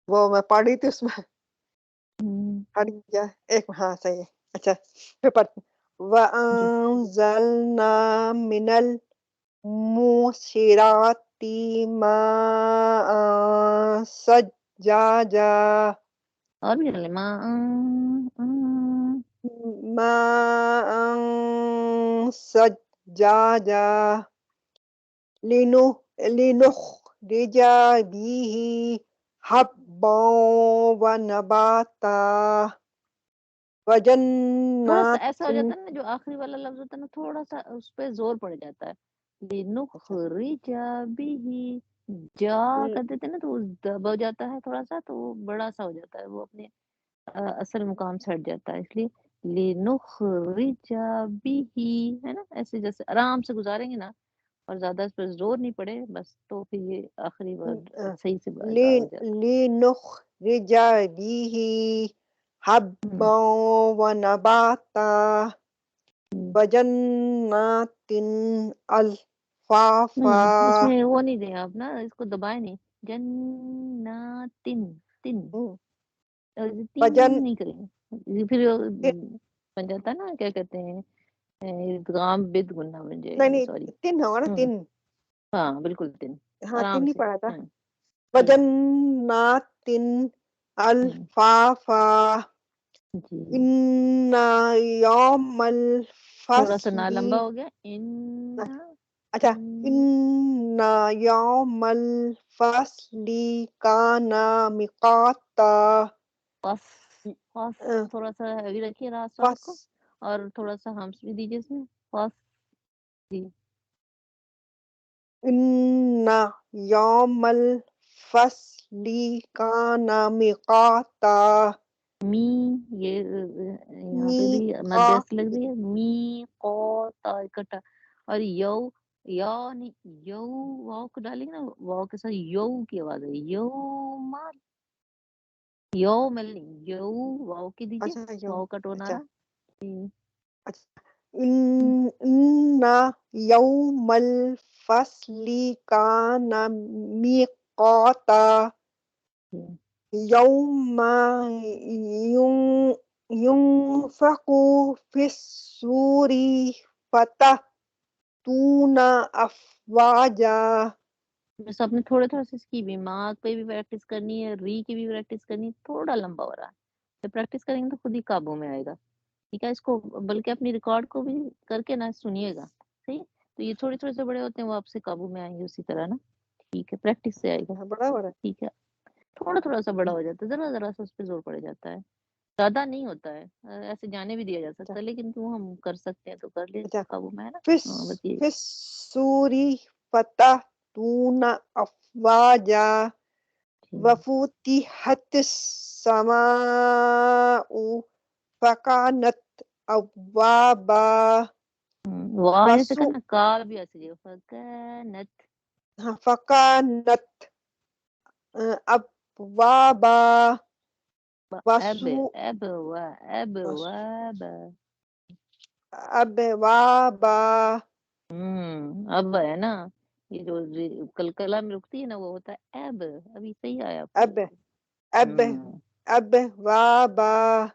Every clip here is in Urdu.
وہ میں پڑھ رہی تھی اس میں ہوں، پڑھ گیا ایک ہاں صحیح ہے اچھا پھر پڑھتی جی وَأَنزَلْنَا مِنَ الْمُعْصِرَاتِ مَاءً ثَجَّاجًا اور بھی ڈالے مَاءً ثَجَّاجًا لِنُخْرِجَ بِهِ حَبًّا وَنَبَاتًا تھوڑا سا ایسا وَجَنَّاتٍ ہو جاتا ہے نا جو آخری والا لفظ ہوتا ہے نا تھوڑا سا اس پہ زور پڑ جاتا ہے لِنُخْرِجَ بِهِ جا کر دیتے ہیں نا تو دب ہو جاتا ہے تھوڑا سا تو وہ بڑا سا ہو جاتا ہے وہ اپنے اصل مقام سے ہٹ جاتا ہے اس لیے لِنُخْرِجَ بِهِ ہے نا ایسے جیسے آرام سے گزاریں گے نا اور زیادہ اس پہ زور نہیں پڑے بس تو پھر یہ آخری ورڈ صحیح سے ادا ہو جاتا لِنُخْرِجَ بِهِ حَبًّا وَنَبَاتًا وَجَنَّاتٍ أَلْفَافًا اس میں وہ نہیں دیں آپ نا اس کو دبائے نہیں جناتن تن تین نہیں کریں گے پھر بن جاتا ہے نا کیا کہتے ہیں ادغام بد گنہ بن جائے نہیں گا نہیں سوری تن ہوگا نا تن ہاں بالکل تن ہاں تن آرام نہیں سے پڑھا تھا ہاں وَجَنَّاتٍ أَلْفَافًا جی إِنَّ يَوْمَ تھوڑا سا نہ الْفَصْلِ لمبا ہو گیا اچھا إِنَّ يَوْمَ الْفَصْلِ كَانَ مِيقَاتًا پس پس تھوڑا سا ہیوی رکھیے راست سواد کو اور تھوڑا سا ہمس بھی دیجیے اس میں پس جی إِنَّ يَوْمَ الْفَصْلِ كَانَ مِيقَاتًا می یہ یہاں پہ بھی مد ایسی لگ رہی ہے می قوتا اکٹھا اور یو یا نہیں یو واو کو ڈالیں گے نا واو کے ساتھ یو کی آواز ہے یو مال یو مل یو واو کی دیجیے اچھا واو کا ٹون آ رہا إِنَّ يَوْمَ الْفَصْلِ كَانَ مِيقَاتًا يَوْمَ يُنفَخُ فِي الصُّورِ فَتَأْتُونَ أَفْوَاجًا بس آپ نے تھوڑے تھوڑے سے اس کی بھی ماں پہ بھی پریکٹس کرنی ہے ری کی بھی پریکٹس کرنی ہے تھوڑا لمبا ہو رہا ہے جب پریکٹس کریں گے تو خود ہی قابو میں آئے گا ٹھیک ہے اس کو بلکہ اپنی ریکارڈ کو بھی کر کے نہ سنیے گا صحیح تو یہ تھوڑے تھوڑے سے بڑے ہوتے ہیں وہ آپ سے قابو میں آئیں گے اسی طرح نا ٹھیک ہے پریکٹس سے آئے گا بڑا ہو رہا ٹھیک ہے تھوڑا تھوڑا سا بڑا ہو جاتا ہے ذرا ذرا سا اس پہ زور پڑ جاتا ہے زیادہ نہیں ہوتا ہے ایسے جانے بھی دیا جا سکتا ہے لیکن کیوں ہم کر سکتے ہیں تو کر لیں قابو میں ہے نا ہاں بس یہ فِي الصُّورِ فَتَأْتُونَ أَفْوَاجًا وَفُتِحَتِ السَّمَاءُ فَكَانَتْ أَبْوَابًا واہ جیسے کرنا کا بھی ایسے جو فکانت فَكَانَتْ أَبْوَابًا اب اب اب واب أَبْوَابًا اب ہے نا یہ جو کلکلا میں رکتی ہے نا وہ ہوتا ہے اب ابھی صحیح آیا آپ کا بالکل أَبْوَابًا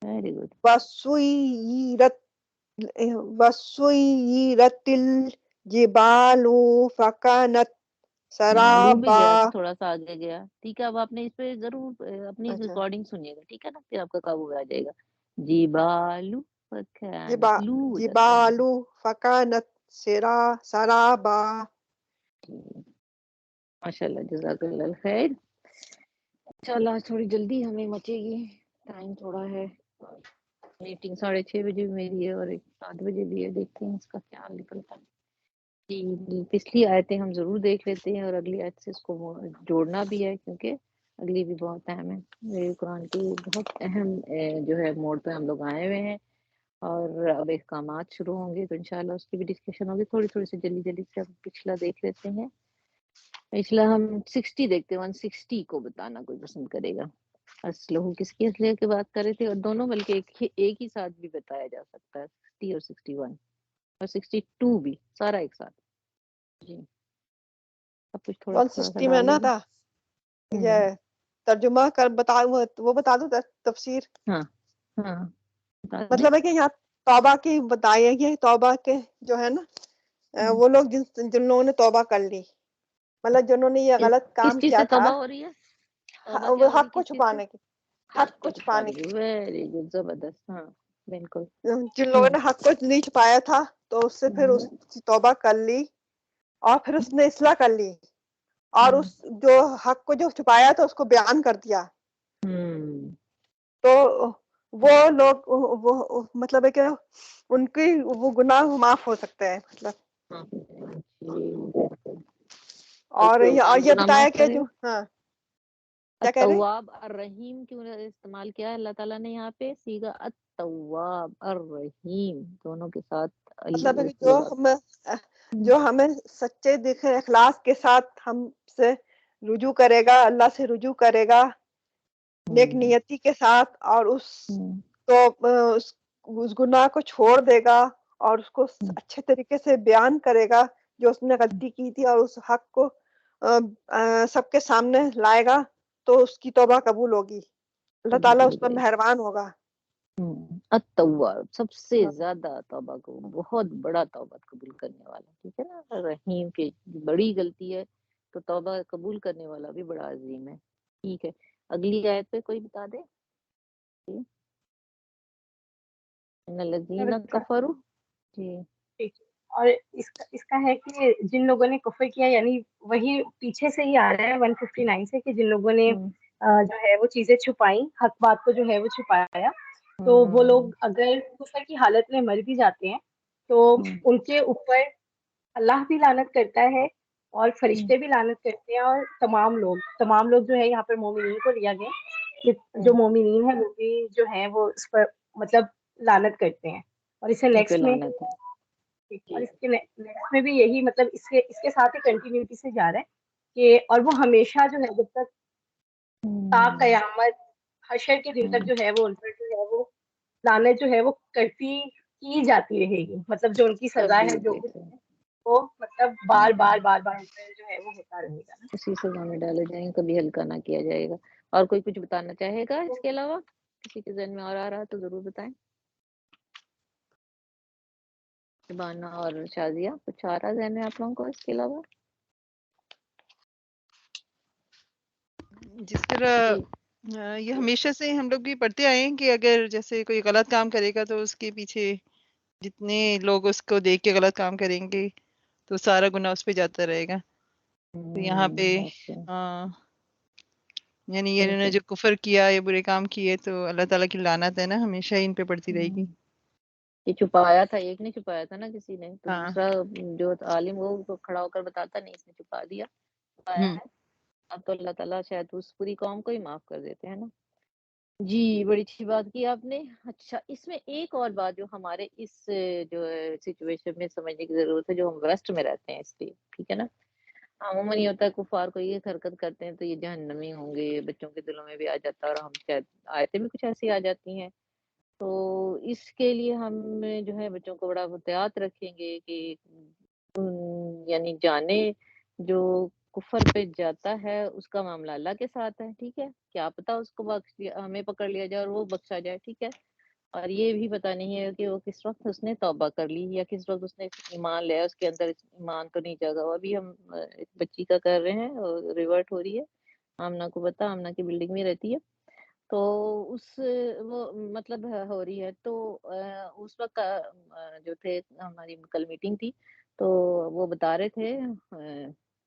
ویری گڈ وَسُيِّرَتِ الْجِبَالُ فَكَانَتْ لو بھی گیا سَرَابًا تھا تھوڑا سا آگے گیا ٹھیک ہے اب آپ نے اس پہ ضرور اپنی ریکارڈنگ سنیے گا ٹھیک ہے نا پھر آپ کا قابو میں آ جائے گا جبالو فکانت لو ہو جاتا ہے جِبَالُ فَكَانَتْ سَرَابًا ماشاءاللہ جزاک اللہ الخیر انشاءاللہ آج تھوڑی جلدی ہمیں مچے گی ٹائم تھوڑا ہے میٹنگ 6:30 بجے میری ہے اور 7 بجے بھی ہے دیکھتے ہیں اس کا کیا نکلتا ہے جی پچھلی آیتیں ہم ضرور دیکھ لیتے ہیں اور اگلی آیت سے اس کو جوڑنا بھی ہے کیونکہ اگلی بھی بہت اہم ہے میرے قرآن کی بہت اہم جو ہے موڈ پہ ہم لوگ آئے ہوئے ہیں اور اب احکامات شروع ہوں گے تو انشاءاللہ اس کی بھی ڈسکشن ہوگی تھوڑی تھوڑی سی جلدی جلدی سے ہم پچھلا دیکھ لیتے ہیں پچھلا ہم 60 دیکھتے ہیں 160 کو بتانا کوئی پسند کرے گا اسلحہ کس کی اسلحے کی بات کر رہے تھے اور دونوں بلکہ ایک ہی ساتھ بھی بتایا جا سکتا ہے 60 اور 61 اور 62 بھی سارا ایک ساتھ جی اب کچھ تھوڑا سا 160 میں ڈال نہ لیجیے تھا یہ ترجمہ کر بتا وہ بتا دو تفسیر. ہاں ہاں بتا دیں. مطلب ہے کہ یہاں توبہ کی بتائی ہے کہ توبہ کے جو ہے نا وہ لوگ جن لوگوں نے توبہ کر لی، مطلب جنہوں نے یہ غلط کس کام چیز کیا سے تھا، توبہ ہو رہی ہے؟ توبہ کیا وہ ہو رہی حق کو کس چیز سے؟ چھپانے کی، حق کو چھپانے کی. ویری گڈ، زبردست. ہاں بالکل. جن لوگوں نے حق کو نہیں چھپایا تھا تو اس سے پھر اس کی توبہ کر لی اور پھر اس نے اصلاح کر لی اور اس جو حق کو جو چھپایا تھا اس کو بیان کر دیا. تو وہ لوگ وہ مطلب ہے کہ ان کی وہ گناہ معاف ہو سکتے ہیں مطلب. اور یہ بتایا کہ جو ہاں کیا کہہ رہے ہیں؟ التواب الرحیم کیوں استعمال کیا ہے اللہ تعالیٰ نے یہاں پہ صیغہ التواب الرحیم دونوں کے ساتھ. مطلب ہے کہ جو ہمیں سچے دکھے اخلاص کے ساتھ ہم سے رجوع کرے گا، اللہ سے رجوع کرے گا نیک نیتی کے ساتھ، اور اس گناہ کو چھوڑ دے گا اور اس کو اچھے طریقے سے بیان کرے گا جو اس نے غلطی کی تھی اور اس حق کو سب کے سامنے لائے گا تو اس کی توبہ قبول ہوگی، اللہ تعالیٰ اس پر مہربان ہوگا. التواب سب سے زیادہ توبہ کو بہت بڑا توبہ قبول کرنے والا، ٹھیک ہے نا. رحیم کی بڑی غلطی ہے تو توبہ قبول کرنے والا بھی بڑا عظیم ہے. ٹھیک ہے، اگلی آیت پہ کوئی بتا دے. الذین کفروا. جی اور اس کا ہے کہ جن لوگوں نے کفر کیا، یعنی وہی پیچھے سے ہی آ رہا ہے 159 سے، کہ جن لوگوں نے جو ہے وہ چیزیں چھپائیں، حق بات کو جو ہے وہ چھپایا، تو وہ لوگ اگر کفر کی حالت میں مر بھی جاتے ہیں تو ان کے اوپر اللہ بھی لعنت کرتا ہے اور فرشتے بھی لعنت کرتے ہیں، اور تمام لوگ جو ہے یہاں پر مومنین کو لیا گیا کہ جو مومنین ہیں وہ بھی جو ہیں وہ اس پر مطلب لعنت کرتے ہیں. اور اسے نیکسٹ میں اور اس کے نیکسٹ میں بھی یہی مطلب اس کے ساتھ ہی کنٹینیوٹی سے جا رہا ہے کہ اور وہ ہمیشہ جو ہے جب تک تا قیامت حشر کے دن تک جو ہے وہ ان پر جو ہے وہ لعنت جو ہے وہ کرتی کی جاتی رہے گی. مطلب جو ان کی سزا ہے جو کچھ ہے وہ مطلب بار بار ان پر جو ہے وہ ہوتا رہے گا نا. اسی سزا میں ڈالے جائیں، کبھی ہلکا نہ کیا جائے گا. اور کوئی کچھ بتانا چاہے گا اس کے علاوہ؟ کسی کے ذہن میں اور آ رہا تو ضرور بتائیں. شبانہ اور شازیہ کچھ آ رہا ذہن میں آپ لوگوں کو اس کے علاوہ؟ جس طرح یہ ہمیشہ سے ہم لوگ بھی پڑھتے آئے ہیں کہ اگر جیسے کوئی غلط کام کرے گا تو اس کے پیچھے جتنے لوگ اس کو دیکھ کے غلط کام کریں گے تو سارا گناہ اس پہ جاتا رہے گا. تو یہاں پہ یعنی انہوں نے جو کفر کیا یا برے کام کیے تو اللہ تعالیٰ کی لعنت ہے نا ہمیشہ ان پہ پڑتی رہے گی. یہ چھپایا تھا، ایک نے چھپایا تھا نا کسی نے، تو ہاں دوسرا جو عالم وہ کھڑا ہو کر بتاتا نہیں اس نے چھپا دیا، چھپایا ہے. اب تو اللہ تعالیٰ شاید اس پوری قوم کو ہی معاف کر دیتے ہیں نا. جی بڑی اچھی بات کی آپ نے. اچھا اس میں ایک اور بات جو ہمارے اس جو سچویشن میں سمجھنے کی ضرورت ہے، جو ہم ویسٹ میں رہتے ہیں اس لیے، ٹھیک ہے نا. عموماً یہ ہوتا ہے کفار کو یہ حرکت کرتے ہیں تو یہ جہنمی ہوں گے، بچوں کے دلوں میں بھی آ جاتا ہے، اور ہم شاید آیتیں بھی کچھ ایسی آ جاتی ہیں. تو اس کے لیے ہم جو ہے بچوں کو بڑا احتیاط رکھیں گے کہ یعنی جانے جو کفر پہ جاتا ہے اس کا معاملہ اللہ کے ساتھ ہے، ٹھیک ہے. کیا پتا اس کو ہمیں پکڑ لیا جائے اور وہ بخشا جائے، ٹھیک ہے. اور یہ بھی پتا نہیں ہے کہ وہ کس وقت اس نے توبہ کر لی یا کس وقت اس نے ایمان لیا، اس کے اندر ایمان تو نہیں جاگا. وہ ابھی ہم ایک بچی کا کر رہے ہیں، ریورٹ ہو رہی ہے، آمنہ کو بتا، آمنہ کی بلڈنگ میں رہتی ہے، تو اس وہ مطلب ہو رہی ہے. تو اس وقت جو تھے ہماری کل میٹنگ تھی تو وہ بتا رہے تھے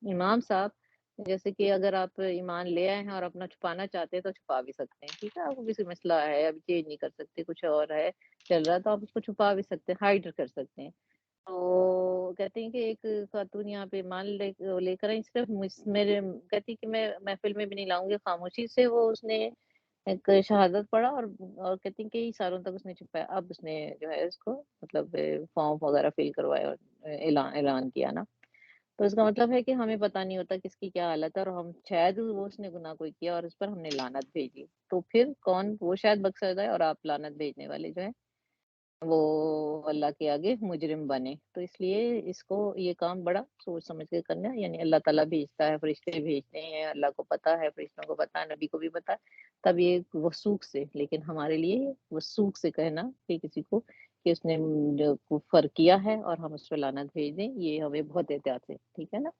امام صاحب، جیسے کہ اگر آپ ایمان لے آئے ہیں اور اپنا چھپانا چاہتے ہیں تو چھپا بھی سکتے ہیں، ٹھیک ہے. آپ کو کسی مسئلہ ہے ابھی چینج نہیں کر سکتے، کچھ اور ہے چل رہا ہے تو آپ اس کو چھپا بھی سکتے ہیں، ہائڈ کر سکتے ہیں. تو کہتے ہیں کہ ایک خاتون یہاں پہ ایمان لے کر آئی، صرف میرے کہتی کہ میں محفل میں بھی نہیں لاؤں گی، خاموشی سے وہ اس نے ایک شہادت پڑھا اور کہتی ہیں کئی سالوں تک اس نے چھپایا. اب اس نے جو ہے اس کو مطلب فارم وغیرہ فل کروایا اور اعلان کیا نا. تو اس کا مطلب ہے کہ ہمیں پتہ نہیں ہوتا کس کی کیا حالت ہے، اور ہم شاید وہ اس نے گناہ کوئی کیا اور اس پر ہم نے لعنت بھیجی، تو پھر کون وہ شاید بخشا جائے اور آپ لعنت بھیجنے والے جو ہے وہ اللہ کے آگے مجرم بنے. تو اس لیے اس کو یہ کام بڑا سوچ سمجھ کے کرنا ہے. یعنی اللہ تعالیٰ بھیجتا ہے، فرشتے بھیجتے ہیں، اللہ کو پتا ہے، فرشتوں کو پتا ہے، نبی کو بھی پتا ہے، تب یہ وثوق سے. لیکن ہمارے لیے وثوق سے کہنا کہ کسی کو کہ اس نے جو کفر کیا ہے اور ہم اس پہ لعنت بھیج دیں، یہ ہمیں بہت احتیاط سے، ٹھیک ہے نا.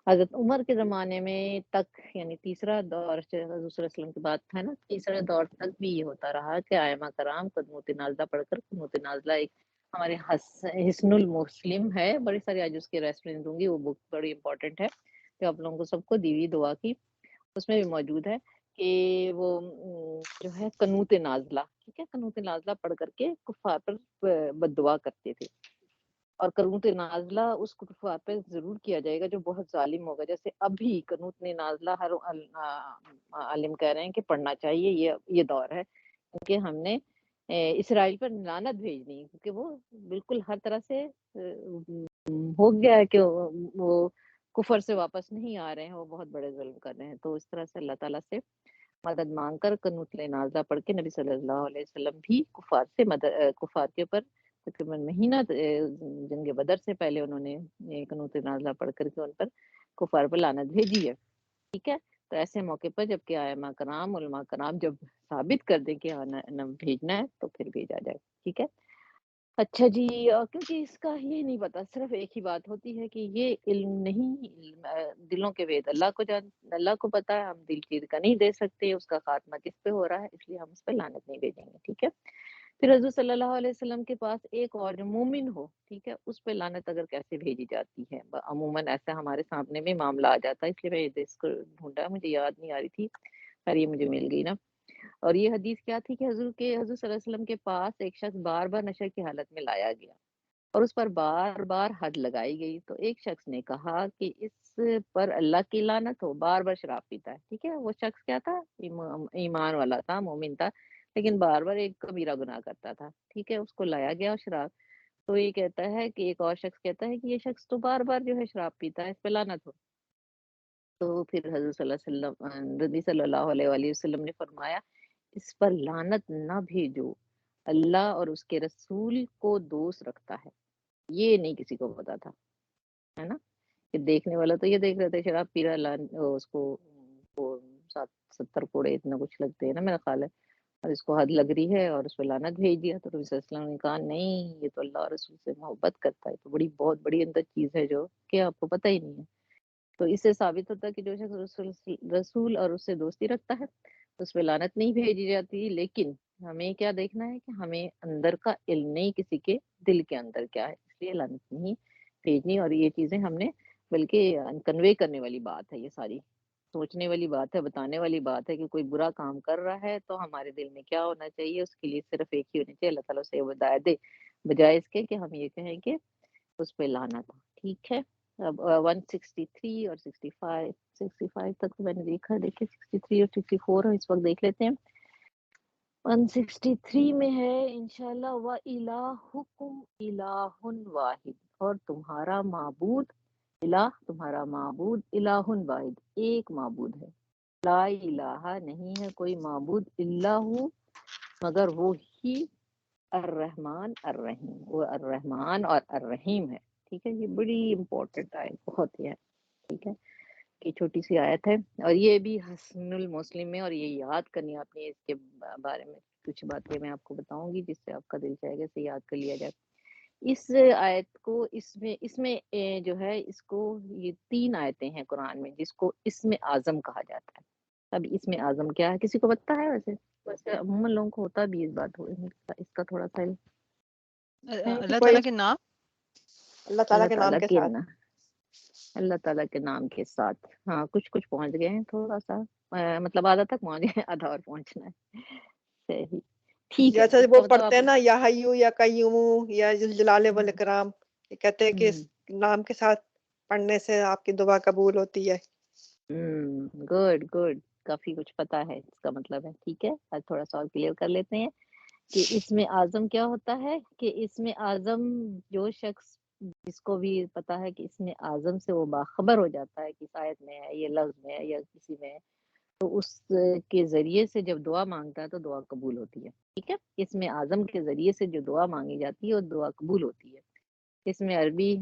حضرت عمر کے زمانے میں تک، یعنی تیسرا دور حضور صلی اللہ علیہ وسلم کی بات ہے نا، تیسرے دور تک بھی یہ ہوتا رہا کہ ائمہ کرام قنوت نازلہ پڑھ کر، قنوت نازلہ ایک ہمارے حسن المسلم ہے، بڑی ساری آج اس کے ریفرنس دوں گی، وہ بک بڑی امپورٹنٹ ہے جو آپ لوگوں کو سب کو دی ہوئی دعا کی، اس میں بھی موجود ہے کہ وہ جو ہے قنوت نازلہ، ٹھیک ہے، قنوت نازلہ پڑھ کر کے کفار پر بد دعا کرتے تھے. اور قنوت نازلہ اس کفار پہ ضرور کیا جائے گا جو بہت ظالم ہوگا. جیسے ابھی قنوت نازلہ ہر عالم کہہ رہے ہیں کہ پڑھنا چاہیے، یہ دور ہے کیونکہ ہم نے اسرائیل پر لعنت بھیجنی ہے، کیونکہ وہ بالکل ہر طرح سے ہو گیا ہے کہ وہ کفر سے واپس نہیں آ رہے ہیں، وہ بہت بڑے ظلم کر رہے ہیں. تو اس طرح سے اللہ تعالیٰ سے مدد مانگ کر قنوت نازلہ پڑھ کے نبی صلی اللہ علیہ وسلم بھی کفار سے کفار کے اوپر تقریباً مہینہ جنگ بدر سے پہلے انہوں نے قنوت نازلہ پڑھ کر کے ان پر کفار پر لعنت بھیجی ہے، ٹھیک ہے. تو ایسے موقع پر جب کہ ائمہ کرام، علماء کرام جب ثابت کر دیں کہ بھیجنا ہے تو پھر بھیجا جائے، ٹھیک ہے. اچھا جی، کیونکہ اس کا یہ نہیں پتا، صرف ایک ہی بات ہوتی ہے کہ یہ علم نہیں، دلوں کے وید اللہ کو اللہ کو پتا ہے، ہم دل چیر کا نہیں دے سکتے، اس کا خاتمہ کس پہ ہو رہا ہے، اس لیے ہم اس پہ لعنت نہیں بھیجیں گے، ٹھیک ہے. پھر حضور صلی اللہ علیہ وسلم کے پاس ایک اور جو مومن ہو، ٹھیک ہے، اس پہ لعنت اگر کیسے بھیجی جاتی ہے. عموماً ایسا ہمارے سامنے میں معاملہ آ جاتا ہے، اس لیے میں اس کو ڈھونڈا، مجھے یاد نہیں آ رہی تھی، پر یہ مجھے مل گئی نا. اور یہ حدیث کیا تھی کہ حضور صلی اللہ علیہ وسلم کے پاس ایک شخص بار بار نشے کی حالت میں لایا گیا اور اس پر بار بار حد لگائی گئی. تو ایک شخص نے کہا کہ اس پر اللہ کی لعنت ہو، بار بار شراب پیتا ہے، ٹھیک ہے. وہ شخص کیا تھا؟ ایمان والا تھا، مومن تھا، لیکن بار بار ایک کبیرہ گناہ کرتا تھا، ٹھیک ہے. اس کو لایا گیا اور شراب، تو یہ کہتا ہے کہ ایک اور شخص کہتا ہے کہ یہ شخص تو بار بار جو ہے شراب پیتا ہے، اس پہ لعنت ہو. تو پھر حضرت صلی اللہ علیہ وآلہ وسلم نے فرمایا اس پر لعنت نہ بھیجو، اللہ اور اس کے رسول کو دوست رکھتا ہے. یہ نہیں کسی کو پتا تھا، ہے نا، کہ دیکھنے والا تو یہ دیکھ رہے تھے شراب پی رہا، اس کو وہ 70 کوڑے اتنا کچھ لگتے ہیں نا میرا خیال ہے، اور اس کو حد لگ رہی ہے اور اس پہ لعنت بھیج دیا. تو رسول صلی اللہ علیہ وسلم نے کہا نہیں، یہ تو اللہ اور رسول سے محبت کرتا ہے، تو بہت بڑی اندر چیز ہے جو کہ آپ کو پتہ ہی نہیں ہے. تو اس سے ثابت ہوتا ہے کہ جو شخص رسول اور اس سے دوستی رکھتا ہے اس پہ لعنت نہیں بھیجی جاتی. لیکن ہمیں کیا دیکھنا ہے کہ ہمیں اندر کا علم نہیں، کسی کے دل کے اندر کیا ہے، اس لیے لعنت نہیں بھیجنی. اور یہ چیزیں ہم نے بلکہ کنوے کرنے والی بات ہے، یہ ساری سوچنے والی بات ہے، بتانے والی بات ہے کہ کوئی برا کام کر رہا ہے تو ہمارے دل میں کیا ہونا چاہیے، اس کے لیے صرف ایک ہی ہونی چاہیے، اللہ تعالیٰ سے ہدایت دے، بجائے اس کے کہ ہم یہ کہیں کہ اس پہ لعنت ہو، ٹھیک ہے. اب 163 اور 65 تک میں نے دیکھا، دیکھیں 63 اور 64 اس وقت دیکھ لیتے ہیں. 163 میں ہے انشاءاللہ، وَإِلَٰهُكُمْ إِلَٰهٌ وَاحِدٌ، اور تمہارا معبود الہ، تمہارا معبود الہ واحد، ایک معبود ہے. لا الہ، نہیں ہے کوئی معبود، الا ہو، مگر وہ ہی، الرحمن الرحیم، وہ الرحمن اور الرحیم ہے، ٹھیک ہے. یہ بڑی امپورٹنٹ آیت، بہت ہی ہے، ٹھیک ہے. یہ چھوٹی سی آیت ہے اور یہ بھی حسن المسلم میں، اور یہ یاد کرنی آپ نے، اس کے بارے میں کچھ باتیں میں آپ کو بتاؤں گی جس سے آپ کا دل چاہے گا اسے یاد کر لیا جائے. اس آیت کو اس میں جو ہے، اس کو یہ 3 آیتیں ہیں قرآن میں جس کو اسم اعظم کہا جاتا ہے. اب اسم اعظم کیا ہے کسی کو پتہ ہے؟ ویسے عموماً لوگوں کو ہوتا بھی اس بات ہو، اس کا تھوڑا سا اللہ تعالیٰ کے نام، اللہ تعالیٰ کے نام کے ساتھ، اللہ تعالیٰ کے نام کے ساتھ. ہاں کچھ پہنچ گئے ہیں، تھوڑا سا مطلب آدھا تک پہنچ گئے، آدھا اور پہنچنا ہے. صحیح، ٹھیک ہے. جیسے وہ پڑھتے ہیں نا، یا حیو یا قیوم یا ذوالجلال والاکرام، یہ کہتے ہیں کہ اس نام کے ساتھ پڑھنے سے آپ کی دعا قبول ہوتی ہے. گڈ، کافی کچھ پتا ہے اس کا مطلب ہے، ٹھیک ہے. آج تھوڑا سا اور کلیئر کر لیتے ہیں کہ اسم اعظم کیا ہوتا ہے. کہ اسم اعظم جو شخص جس کو بھی پتا ہے کہ اسم اعظم سے وہ باخبر ہو جاتا ہے کہ آیت میں ہے، یہ لفظ میں ہے یا کسی میں ہے، تو اس کے ذریعے سے جب دعا مانگتا ہے تو دعا قبول ہوتی ہے. ٹھیک ہے، اسم اعظم کے ذریعے سے جو دعا مانگی جاتی ہے وہ دعا قبول ہوتی ہے. اس میں عربی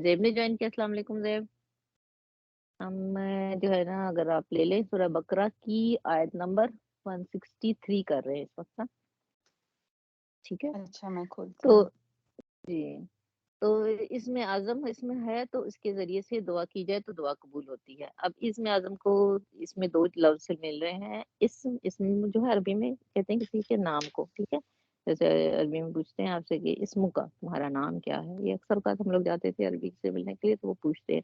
زیب نے جوائن کیا. السلام علیکم زیب. ہم جو ہے نا اگر آپ لے لیں سورہ بقرہ کی آیت نمبر 163 کر رہے ہیں اس وقت. ٹھیک ہے، اچھا میں کھولتی تو ہوں. جی تو اس میں اعظم اس میں ہے تو اس کے ذریعے سے دعا کی جائے تو دعا قبول ہوتی ہے. اب اس میں اعظم کو اس میں دو لفظ سے مل رہے ہیں. اسم جو ہے عربی میں کہتے ہیں کسی کے نام کو. ٹھیک ہے، جیسے عربی میں پوچھتے ہیں آپ سے کہ اسم کا تمہارا نام کیا ہے. یہ اکثر اوقات ہم لوگ جاتے تھے عربی سے ملنے کے لیے تو وہ پوچھتے ہیں.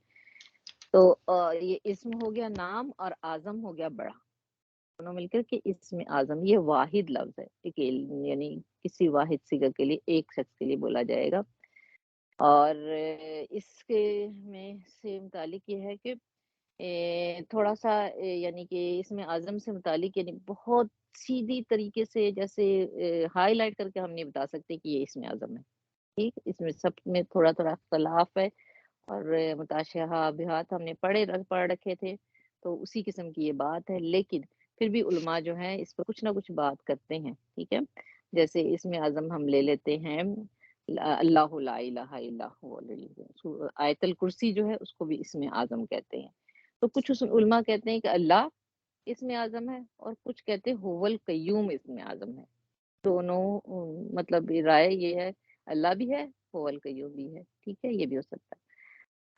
تو یہ اسم ہو گیا نام اور اعظم ہو گیا بڑا، دونوں مل کر کے اسم اعظم. یہ واحد لفظ ہے، یعنی کسی واحد صیغہ کے لیے ایک شخص کے لیے بولا جائے گا. اور اس کے میں سے متعلق یہ ہے کہ تھوڑا سا یعنی کہ اس میں اعظم سے متعلق یعنی بہت سیدھی طریقے سے جیسے ہائی لائٹ کر کے ہم نہیں بتا سکتے کہ یہ اس میں اعظم ہے. ٹھیک، اس میں سب میں تھوڑا تھوڑا اختلاف ہے اور متشابہات ہم نے پڑھ رکھے تھے تو اسی قسم کی یہ بات ہے. لیکن پھر بھی علماء جو ہیں اس پر کچھ نہ کچھ بات کرتے ہیں. ٹھیک ہے، جیسے اس میں اعظم ہم لے لیتے ہیں اللہ لا الہ الا هو. آیت الکرسی جو ہے اس کو بھی اسم اعظم کہتے ہیں. تو کچھ علماء کہتے ہیں کہ اللہ اسم اعظم ہے اور کچھ کہتے ہیں هو القیوم اسم اعظم ہے. دونوں مطلب رائے یہ ہے، اللہ بھی ہے هو القیوم بھی ہے. ٹھیک ہے، یہ بھی ہو سکتا ہے.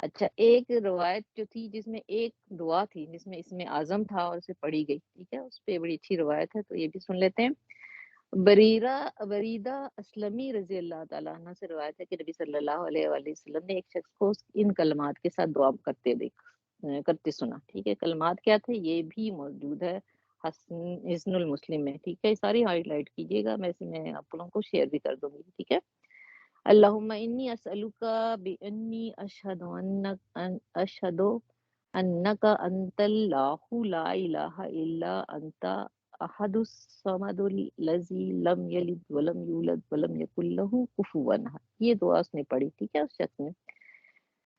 اچھا، ایک روایت جو تھی جس میں ایک دعا تھی جس میں اسم اعظم تھا اور اسے پڑھی گئی. ٹھیک ہے، اس پہ بڑی اچھی روایت ہے تو یہ بھی سن لیتے ہیں. بریدہ اسلمی رضی اللہ تعالیٰ عنہ سے روایت ہے کہ نبی صلی اللہ علیہ وآلہ وسلم نے ایک شخص کو ان کلمات کے ساتھ دعا کرتے سنا. ٹھیک ہے، کلمات کیا تھے یہ بھی موجود ہے حسن المسلم میں. ٹھیک ہے، ساری ہائی لائٹ کیجیے گا، میں آپ لوگوں کو شیئر بھی کر دوں گی. ٹھیک ہے، اللہم انی اسألک بانی اشہد انک انت اللہ لا الہ الا انت احد الصمد الذی لم یلد ولم یولد ولم یکن لہ کفوا احد. یہ دعا اس نے پڑھی. ٹھیک ہے، اس شخص نے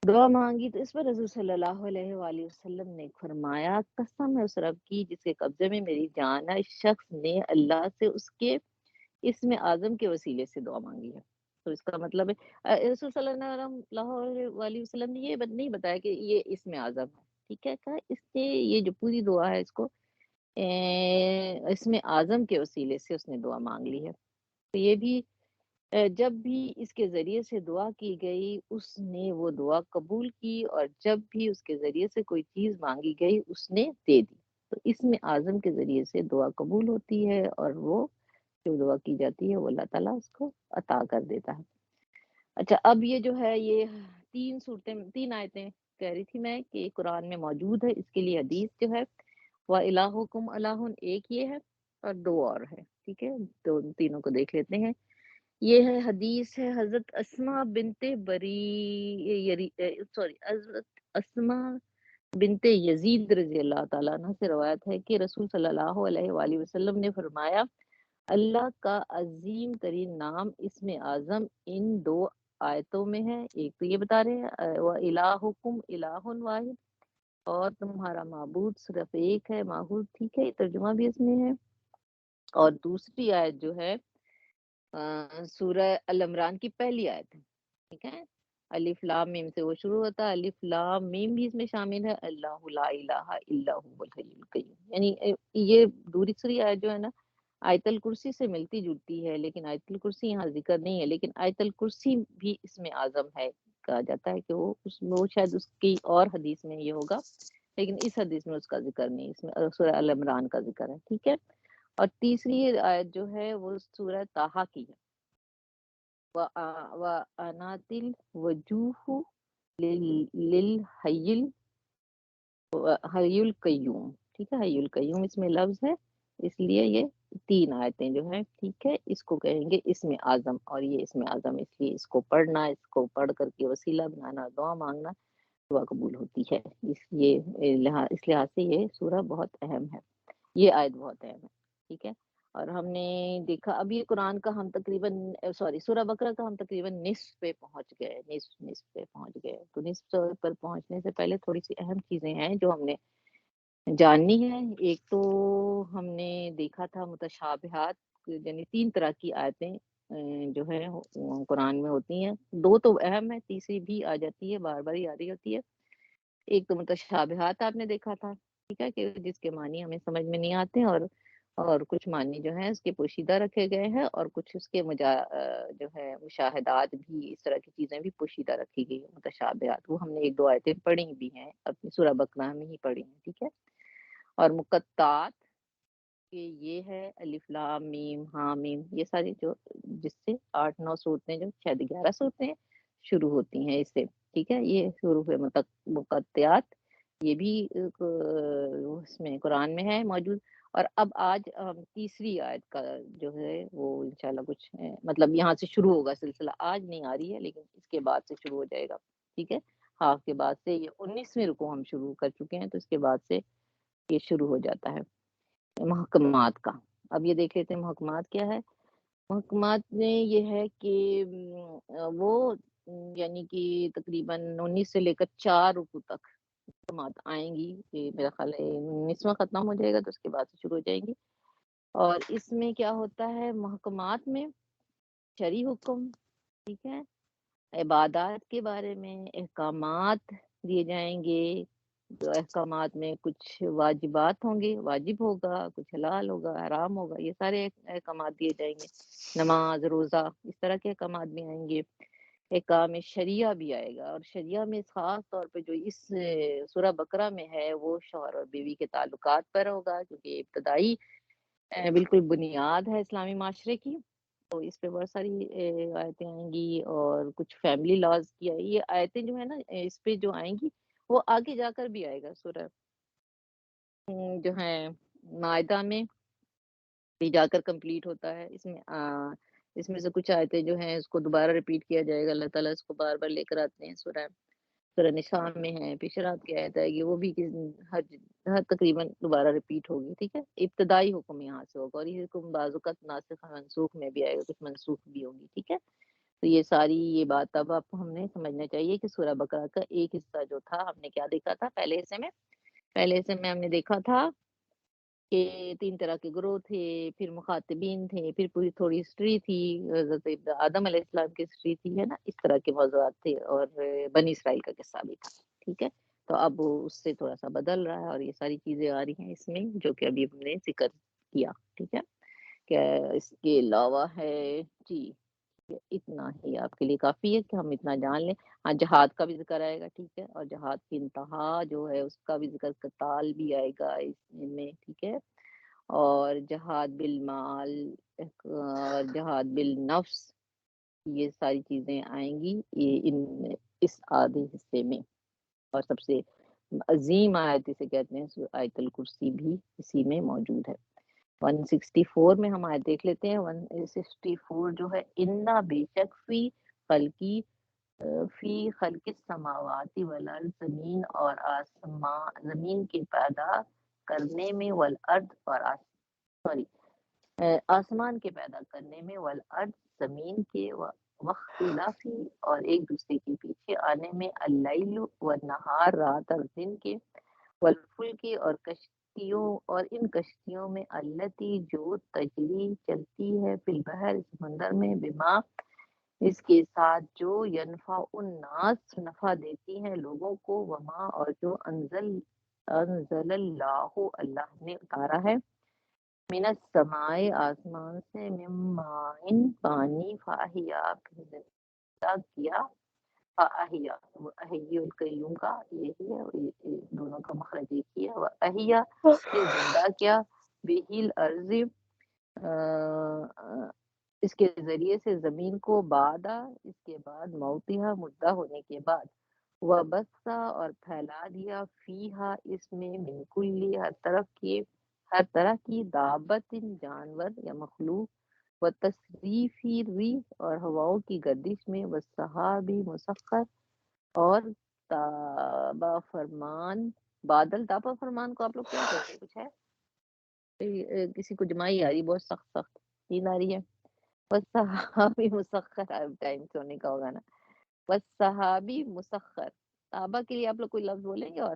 دعا مانگی تو اس پر رسول صلی اللہ علیہ وآلہ وسلم نے فرمایا قسم ہے اس رب کی جس کے قبضے میں میری جان ہے، اس شخص نے اللہ سے اس کے اسم اعظم کے وسیلے سے دعا مانگی ہے. تو اس کا مطلب ہے رسول صلی اللہ علیہ وسلم نے یہ نہیں بتایا کہ یہ اسم اعظم ہے. ٹھیک ہے، کہا اس نے یہ جو پوری دعا ہے اس کو اسم اعظم کے وسیلے سے اس نے دعا مانگ لی ہے. تو یہ بھی جب بھی اس کے ذریعے سے دعا کی گئی اس نے وہ دعا قبول کی اور جب بھی اس کے ذریعے سے کوئی چیز مانگی گئی اس نے دے دی. تو اسم اعظم کے ذریعے سے دعا قبول ہوتی ہے اور وہ جو دعا کی جاتی ہے وہ اللہ تعالیٰ اس کو عطا کر دیتا ہے. اچھا، اب یہ جو ہے یہ تین آیتیں کہہ رہی تھی میں کہ قرآن میں موجود ہے. اس کے لیے حدیث جو ہے وَإِلَٰهُكُمْ إِلَٰهٌ ایک یہ ہے اور دو اور ہے. ٹھیک ہے، تینوں کو دیکھ لیتے ہیں. یہ ہے حدیث ہے حضرت حضرت اسما بنت یزید رضی اللہ تعالیٰ عنہ سے روایت ہے کہ رسول صلی اللہ علیہ وآلہ وسلم نے فرمایا اللہ کا عظیم ترین نام اسم اعظم ان دو آیتوں میں ہے. ایک تو یہ بتا رہے ہیں وَإِلَٰهُكُمْ إِلَٰهٌ واحد اور تمہارا معبود صرف ایک ہے معبود. ٹھیک ہے، یہ ترجمہ بھی اس میں ہے. اور دوسری آیت جو ہے سورہ العمران کی پہلی آیت ہے. ٹھیک ہے، الف لام میم سے وہ شروع ہوتا ہے. الف لام میم بھی اس میں شامل ہے. اللہ لا الہ الا هو الحی القیوم. یعنی یہ دوسری آیت جو ہے نا آیت الکرسی سے ملتی جلتی ہے لیکن آیت الکرسی یہاں ذکر نہیں ہے. لیکن آیت الکرسی بھی اس میں اعظم ہے. کہا جاتا ہے کہ وہ شاید اس کی اور حدیث میں یہ ہوگا لیکن اس حدیث میں اس کا ذکر نہیں. اس میں سورہ العمران کا ذکر ہے. ٹھیک ہے، اور تیسری آیت جو ہے وہ سورہ طٰہٰ کی ہے. وَأَنَاتِ الْوُجُوهُ لِلْحَيِّ الْقَيُّومِ. ٹھیک ہے، حی القیوم اس میں لفظ ہے اس لیے یہ تین آیتیں جو ہیں ٹھیک ہے اس کو کہیں گے اسم اعظم. اور یہ اسم اعظم اس لیے اس کو پڑھنا، اس کو پڑھ کر کے وسیلہ بنانا، دعا مانگنا دعا قبول ہوتی ہے. اس لحاظ سے یہ سورہ بہت اہم ہے، یہ آیت بہت اہم ہے. ٹھیک ہے، اور ہم نے دیکھا اب یہ قرآن کا ہم تقریباً سورہ بقرہ کا ہم تقریباً نصف پہ پہنچ گئے. نصف پہ پہنچ گئے تو نصف پر پہنچنے سے پہلے تھوڑی سی اہم چیزیں ہیں جو ہم نے جاننی ہے. ایک تو ہم نے دیکھا تھا متشابہات، یعنی 3 طرح کی آیتیں جو ہے قرآن میں ہوتی ہیں. 2 تو اہم ہے، تیسری بھی آ جاتی ہے، بار بار ہی آ رہی ہوتی ہے. ایک تو متشابہات آپ نے دیکھا تھا، ٹھیک ہے، کہ جس کے معنی ہمیں سمجھ میں نہیں آتے، اور کچھ معنی جو ہیں اس کے پوشیدہ رکھے گئے ہیں، اور کچھ اس کے جو ہے مشاہدات بھی، اس طرح کی چیزیں بھی پوشیدہ رکھی گئی ہیں، متشابہات. وہ ہم نے 1-2 آیتیں پڑھی بھی ہیں، اپنی سورہ بقرہ میں ہی پڑھی ہیں، ٹھیک ہے. اور مقطعات کہ یہ ہے الف لام میم ہاں میم، یہ ساری جو جس سے 8-9 صورتیں، جو شاید 11 صورتیں شروع ہوتی ہیں اس سے، ٹھیک ہے. یہ حروف مقطعات، یہ بھی اس میں قرآن میں ہے موجود. اور اب آج ہم تیسری آیت کا جو ہے وہ انشاءاللہ کچھ مطلب یہاں سے شروع ہوگا سلسلہ. آج نہیں آ رہی ہے لیکن اس کے بعد سے شروع ہو جائے گا، ٹھیک ہے. ہاف کے بعد سے، یہ 19ویں رکوع ہم شروع کر چکے ہیں، تو اس کے بعد سے یہ شروع ہو جاتا ہے محکمات کا. اب یہ دیکھ لیتے ہیں محکمات کیا ہے. محکمات میں یہ ہے کہ وہ یعنی کہ تقریباً 19 سے لے کر 4 رکوع تک محکمات آئیں گی. یہ میرا خیال ہے 19واں ختم ہو جائے گا تو اس کے بعد سے شروع ہو جائیں گی. اور اس میں کیا ہوتا ہے محکمات میں؟ شرعی حکم، ٹھیک ہے، عبادات کے بارے میں احکامات دیے جائیں گے. جو احکامات میں کچھ واجبات ہوں گے، واجب ہوگا، کچھ حلال ہوگا، حرام ہوگا، یہ سارے احکامات دیے جائیں گے. نماز، روزہ، اس طرح کے احکامات بھی آئیں گے. احکام شریعہ بھی آئے گا. اور شریعہ میں خاص طور پہ جو اس سورہ بقرہ میں ہے وہ شوہر اور بیوی کے تعلقات پر ہوگا، کیونکہ ابتدائی بالکل بنیاد ہے اسلامی معاشرے کی. تو اس پہ بہت ساری آیتیں آئیں گی، اور کچھ فیملی لاز کی یہ آیتیں جو ہے نا، اس پہ جو آئیں گی وہ آگے جا کر بھی آئے گا. سورہ جو ہے مائدہ میں بھی جا کر کمپلیٹ ہوتا ہے. اس میں سے کچھ آیتیں جو ہیں اس کو دوبارہ ریپیٹ کیا جائے گا. اللہ تعالیٰ اس کو بار بار لے کر آتے ہیں. سورہ نساء میں ہے، پیشرات کی آیت آئے گی، وہ بھی ہر تقریباً دوبارہ ریپیٹ ہوگی، ٹھیک ہے. ابتدائی حکم یہاں سے ہوگا، اور یہ حکم بعض اوقات ناسخ منسوخ میں بھی آئے گا، کچھ منسوخ بھی ہوگی، ٹھیک ہے. تو یہ ساری یہ بات اب آپ کو ہم نے سمجھنا چاہیے کہ سورہ بقرہ کا ایک حصہ جو تھا، ہم نے کیا دیکھا تھا پہلے حصے میں ہم نے دیکھا تھا کہ 3 طرح کے گروہ تھے، پھر مخاطبین تھے، پھر پوری تھوڑی ہسٹری تھی، حضرت آدم علیہ السلام کی ہسٹری تھی، ہے نا، اس طرح کے موضوعات تھے، اور بنی اسرائیل کا قصہ بھی تھا، ٹھیک ہے. تو اب وہ اس سے تھوڑا سا بدل رہا ہے، اور یہ ساری چیزیں آ رہی ہیں اس میں جو کہ ابھی ہم نے ذکر کیا، ٹھیک ہے. کہ اس کے علاوہ ہے جی اتنا ہی آپ کے لیے کافی ہے کہ ہم اتنا جان لیں. ہاں، جہاد کا بھی ذکر آئے گا، ٹھیک ہے، اور جہاد کی انتہا جو ہے اس کا بھی ذکر، قتال بھی آئے گا اس میں، ٹھیک ہے. اور جہاد بالمال اور جہاد بالنفس، یہ ساری چیزیں آئیں گی اس آدھے حصے میں. اور سب سے عظیم آیت اسے کہتے ہیں آیت الکرسی بھی اسی میں موجود ہے. 164 میں ہم آیت دیکھ لیتے ہیں. 164 جو ہے، انا بے شک فی خلق السماوات والارض، زمین اور آسمان، زمین کے پیدا کرنے میں، والارض اور آسمان کے پیدا کرنے میں، والارض زمین کے، واختلافی اور ایک دوسرے کے پیچھے آنے میں، اللیل والنہار رات اور دن کے، والفلک اور کشتیوں، اور ان کشتیوں میں، التی جو تجری چلتی ہے، فی البحر سمندر میں، بما اس کے ساتھ، جو ینفع الناس نفع دیتی ہیں لوگوں کو، وما اور جو انزل اللہ نے اتارا ہے، من السماء آسمان سے، من ماء پانی، فاحیا پھر زندہ کیا، فاحیا وہ احیی القیوم کا یہی ہے، یہ دونوں کا مخرج ایک ہی ہے. واحیا پھر زندہ کیا، بہل ارض اس کے ذریعے سے زمین کو، بعدا اس کے بعد، موتها مردہ ہونے کے بعد، وبثا اور پھیلا دیا، فیہا اس میں، من کل ہر طرح کی دابت جانور یا مخلوق، و تصریفی ریح اور ہواؤں کی گردش میں، والسحاب مسخر اور تابع فرمان بادل. تابع فرمان کو آپ لوگ کیا کہتے ہیں؟ کچھ ہے کسی کو جمائی آ رہی بہت سخت نیند آ رہی ہے؟ والسحابی مسخر، ٹائم سونے کا ہوگا نا. والسحابی مسخر، تابع کے لیے آپ لوگ کوئی لفظ بولیں گے؟ اور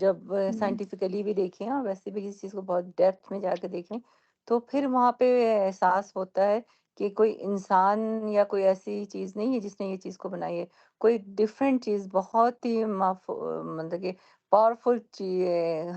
جب سائنٹیفکلی بھی دیکھیں اور ویسے بھی کسی چیز کو بہت ڈیپتھ میں جا کے دیکھیں تو پھر وہاں پہ احساس ہوتا ہے کہ کوئی انسان یا کوئی ایسی چیز نہیں ہے جس نے یہ چیز کو بنائی ہے، کوئی ڈفرینٹ چیز، بہت ہی مطلب کہ پاورفل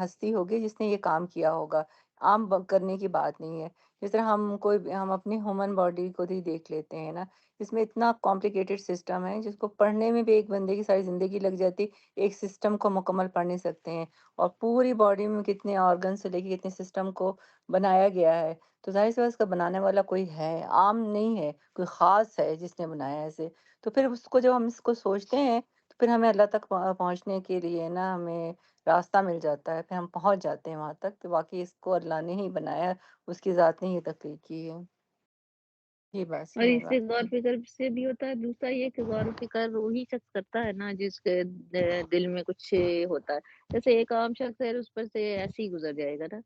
ہستی ہوگی جس نے یہ کام کیا ہوگا، عام کرنے کی بات نہیں ہے۔ جس طرح ہم اپنی ہیومن باڈی کو ہی دیکھ لیتے ہیں نا، اس میں اتنا کمپلیکیٹڈ سسٹم ہے جس کو پڑھنے میں بھی ایک بندے کی ساری زندگی لگ جاتی، ایک سسٹم کو مکمل پڑھ نہیں سکتے ہیں، اور پوری باڈی میں کتنے آرگن سے لے کے کتنے سسٹم کو بنایا گیا ہے۔ تو ظاہر سی بات اس کا بنانے والا کوئی ہے، عام نہیں ہے، کوئی خاص ہے جس نے بنایا ہے اسے۔ تو پھر اس کو جب ہم اس کو سوچتے ہیں تو پھر ہمیں اللہ تک پہنچنے کے لیے نا ہمیں راستہ مل جاتا ہے، پھر ہم پہنچ جاتے ہیں وہاں تک کہ واقعی اس کو اللہ نے ہی بنایا، اس کی ذات نے ہی تخلیق کی ہے۔ یہ بس اور یہ اس سے بات غور ہے۔ فکر سے بھی ہوتا ہے، دوسرا یہ کہ غور و فکر وہی شخص کرتا ہے نا جس کے دل میں کچھ ہوتا ہے۔ جیسے ایک عام شخص ہے، اس پر سے ایسے ہی گزر جائے گا نا،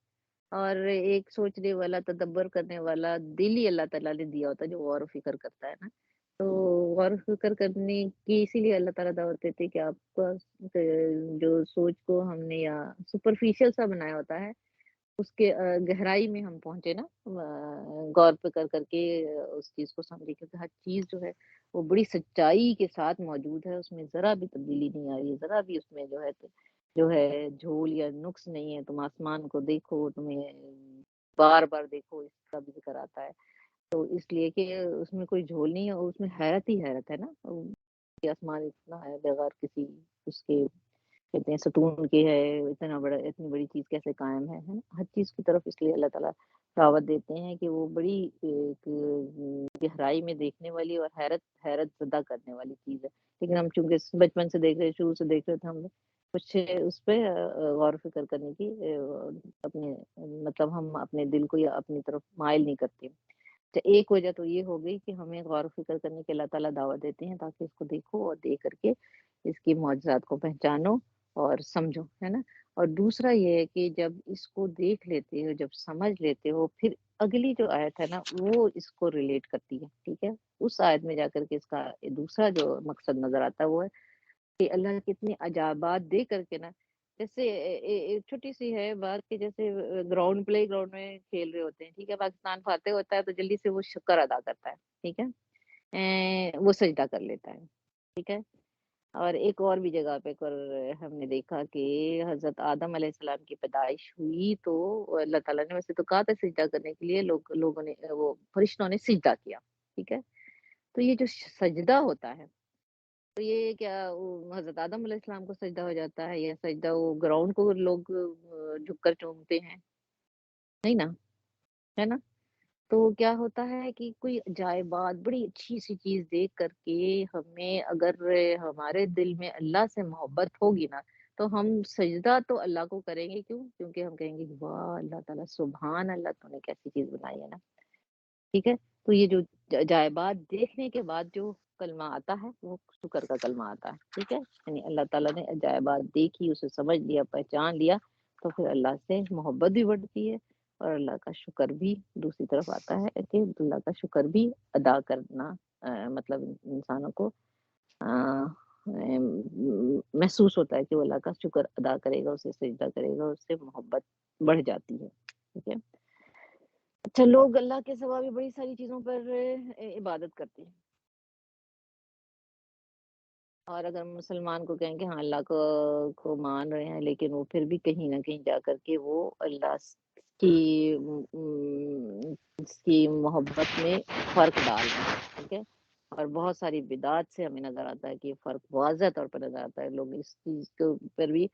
اور ایک سوچنے والا، تدبر کرنے والا دل ہی اللہ تعالیٰ نے دیا ہوتا ہے جو غور و فکر کرتا ہے نا۔ تو غور و فکر کرنے کی اسی لیے اللہ تعالیٰ دعوت دیتے ہیں کہ آپ کا جو سوچ کو ہم نے یا سپرفیشل سا بنایا ہوتا ہے، اس کے گہرائی میں ہم پہنچے نا، غور فکر کر کے اس چیز کو سمجھے، کیونکہ ہر چیز جو ہے وہ بڑی سچائی کے ساتھ موجود ہے، اس میں ذرا بھی تبدیلی نہیں آ رہی ہے، ذرا بھی اس میں جو ہے جھول یا نقص نہیں ہے۔ تم آسمان کو دیکھو، تمہیں بار بار دیکھو، اس کا بھی ذکر آتا ہے، تو اس لیے کہ اس میں کوئی جھول نہیں ہے، اور اس میں حیرت ہی حیرت ہے نا، کہ آسمان اتنا ہے بغیر کسی اس کے کہتے ہیں ستون کے ہے، اتنا بڑا، اتنی بڑی چیز کیسے قائم ہے نا؟ ہر چیز کی طرف اس لیے اللہ تعالیٰ دعوت دیتے ہیں کہ وہ بڑی ایک گہرائی میں دیکھنے والی اور حیرت زدہ کرنے والی چیز ہے۔ لیکن ہم چونکہ بچپن سے دیکھ رہے، شروع سے دیکھ رہے تھے، ہم کچھ اس پہ غور و فکر کرنے کی اپنے مطلب ہم اپنے دل کو یا اپنی طرف مائل نہیں کرتے۔ تو ایک وجہ تو یہ ہو گئی کہ ہمیں غور و فکر کرنے کے اللہ تعالیٰ دعوت دیتے ہیں تاکہ اس کو دیکھو اور دیکھ کر کے اس کی معجزات کو پہچانو اور سمجھو، ہے نا۔ اور دوسرا یہ ہے کہ جب اس کو دیکھ لیتے ہو، جب سمجھ لیتے ہو، پھر اگلی جو آیت ہے نا وہ اس کو ریلیٹ کرتی ہے، ٹھیک ہے۔ اس آیت میں جا کر کے اس کا دوسرا جو مقصد نظر آتا ہے وہ ہے کہ اللہ کتنے عجائبات دے کر کے نا، جیسے چھوٹی سی ہے بات کہ جیسے پلے گراؤنڈ میں کھیل رہے ہوتے ہیں، ٹھیک ہے، پاکستان فاتح ہوتا ہے تو جلدی سے وہ شکر ادا کرتا ہے، ٹھیک ہے، وہ سجدہ کر لیتا ہے، ٹھیک ہے۔ اور ایک اور بھی جگہ پہ ہم نے دیکھا کہ حضرت آدم علیہ السلام کی پیدائش ہوئی تو اللہ تعالیٰ نے ویسے تو کہا تھا سجدہ کرنے کے لیے، لوگوں نے، وہ فرشتوں نے سجدہ کیا، ٹھیک ہے۔ تو یہ جو سجدہ ہوتا ہے، تو یہ کیا وہ حضرت آدم علیہ السلام کو سجدہ ہو جاتا ہے، یا سجدہ وہ گراؤنڈ کو لوگ جھک کر چومتے ہیں؟ نہیں نا، ہے نا۔ تو کیا ہوتا ہے کہ کوئی عجائبات، بڑی اچھی سی چیز دیکھ کر کے ہمیں اگر ہمارے دل میں اللہ سے محبت ہوگی نا تو ہم سجدہ تو اللہ کو کریں گے، کیوں؟ کیونکہ ہم کہیں گے کہ واہ اللہ تعالیٰ، سبحان اللہ، تو نے کیسی چیز بنائی ہے نا، ٹھیک ہے۔ تو یہ جو عجائبات دیکھنے کے بعد جو کلمہ آتا ہے وہ شکر کا کلمہ آتا ہے، ٹھیک ہے۔ یعنی اللہ تعالیٰ نے عجائبات دیکھی، اسے سمجھ لیا، پہچان لیا، تو پھر اللہ سے محبت بھی بڑھتی ہے، اور اللہ کا شکر بھی دوسری طرف آتا ہے کہ اللہ کا شکر بھی ادا کرنا، مطلب انسانوں کو محسوس ہوتا ہے کہ وہ اللہ کا شکر ادا کرے گا، اسے سجدہ کرے گا، اس سے محبت بڑھ جاتی ہے، ٹھیک ہے۔ اچھا، لوگ اللہ کے سوا بھی بڑی ساری چیزوں پر عبادت کرتے ہیں، اور اگر مسلمان کو کہیں کہ ہاں اللہ کو مان رہے ہیں، لیکن وہ پھر بھی کہیں نہ کہیں جا کر کے وہ اللہ کی اس کی محبت میں فرق ڈال رہے ہیں، ٹھیک ہے۔ اور بہت ساری بدعات سے ہمیں نظر آتا ہے کہ یہ فرق واضح طور پر نظر آتا ہے، لوگ اس چیز کے اوپر بھی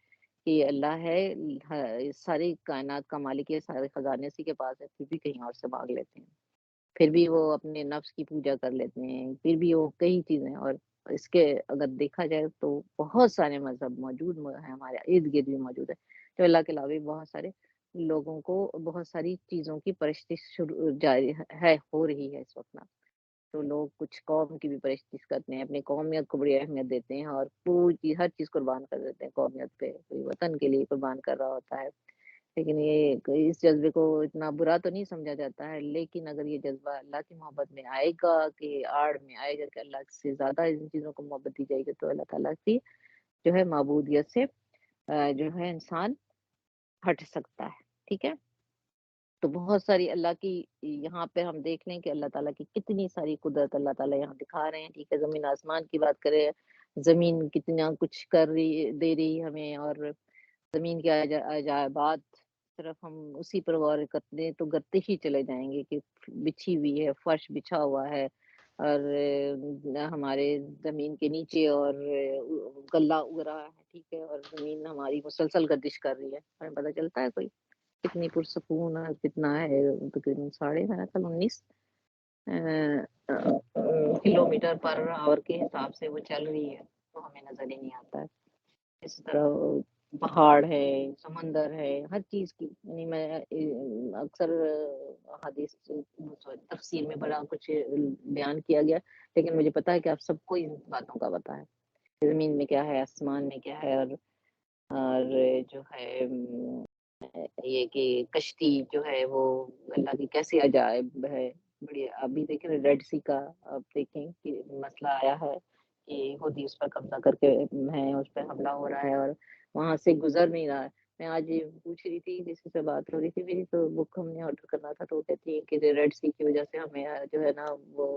کہ اللہ ہے، ساری کائنات کا مالک ہے، سارے خزانے اسی کے پاس ہے، پھر بھی کہیں اور سے مانگ لیتے ہیں، پھر بھی وہ اپنے نفس کی پوجا کر لیتے ہیں، پھر بھی وہ کئی چیزیں، اور اس کے اگر دیکھا جائے تو بہت سارے مذہب موجود ہیں، ہمارے ارد گرد بھی موجود ہے، تو اللہ کے علاوہ بھی بہت سارے لوگوں کو بہت ساری چیزوں کی پرستش جاری ہے، ہو رہی ہے اس وقت نا۔ تو لوگ کچھ قوم کی بھی پرستش کرتے ہیں، اپنی قومیت کو بڑی اہمیت دیتے ہیں، اور پوری ہر چیز قربان کر دیتے ہیں قومیت پہ، کوئی وطن کے لیے قربان کر رہا ہوتا ہے۔ لیکن یہ اس جذبے کو اتنا برا تو نہیں سمجھا جاتا ہے، لیکن اگر یہ جذبہ اللہ کی محبت میں آئے گا، کہ آڑ میں آئے گا کہ اللہ سے زیادہ ان چیزوں کو محبت دی جائے گی، تو اللہ تعالیٰ کی جو ہے معبودیت سے جو ہے انسان ہٹ سکتا ہے. ٹھیک ہے. تو بہت ساری اللہ کی یہاں پہ ہم دیکھ لیں کہ اللہ تعالیٰ کی کتنی ساری قدرت اللہ تعالیٰ یہاں دکھا رہے ہیں. ٹھیک ہے. زمین آسمان کی بات کریں, زمین کتنا کچھ کر رہی دے رہی ہمیں, اور زمین کے عجائبات صرف ہم اسی پر غور کرتے ہیں تو کرتے ہی چلے جائیں گے کہ بچھی ہوئی ہے, فرش بچھا ہوا ہے, اور ہمارے زمین کے نیچے اور غلہ اگ رہا ہے. ٹھیک ہے. اور زمین ہماری مسلسل گردش کر رہی ہے. ہمیں پتہ چلتا ہے کوئی کتنی پرسکون ہے, کتنا ہے, تقریباً 19.5 کلومیٹر پر آور کے حساب سے وہ چل رہی ہے, تو ہمیں نظر ہی نہیں آتا ہے. اس طرح پہاڑ ہے, سمندر ہے, ہر چیز کی, یعنی میں اکثر حدیث تفسیر میں بڑا کچھ بیان کیا گیا, لیکن مجھے پتا ہے کہ آپ سب کو ان باتوں کا پتا ہے, زمین میں کیا ہے, آسمان میں کیا ہے, اور جو ہے یہ کہ کشتی جو ہے وہ اللہ کی کیسے عجائب ہے. بڑی ابھی دیکھیں ریڈ سی کا آپ دیکھیں کہ مسئلہ آیا ہے کہ حوثی اس پر قبضہ کر کے ہیں, اس پہ حملہ ہو رہا ہے اور وہاں سے گزر نہیں رہا ہے. میں آج یہ پوچھ رہی تھی, کسی سے بات ہو رہی تھی میری, تو بک ہم نے آرڈر کرنا تھا, تو وہ کہتی ہے کہ ریڈ سی کی وجہ سے ہمیں جو ہے نا وہ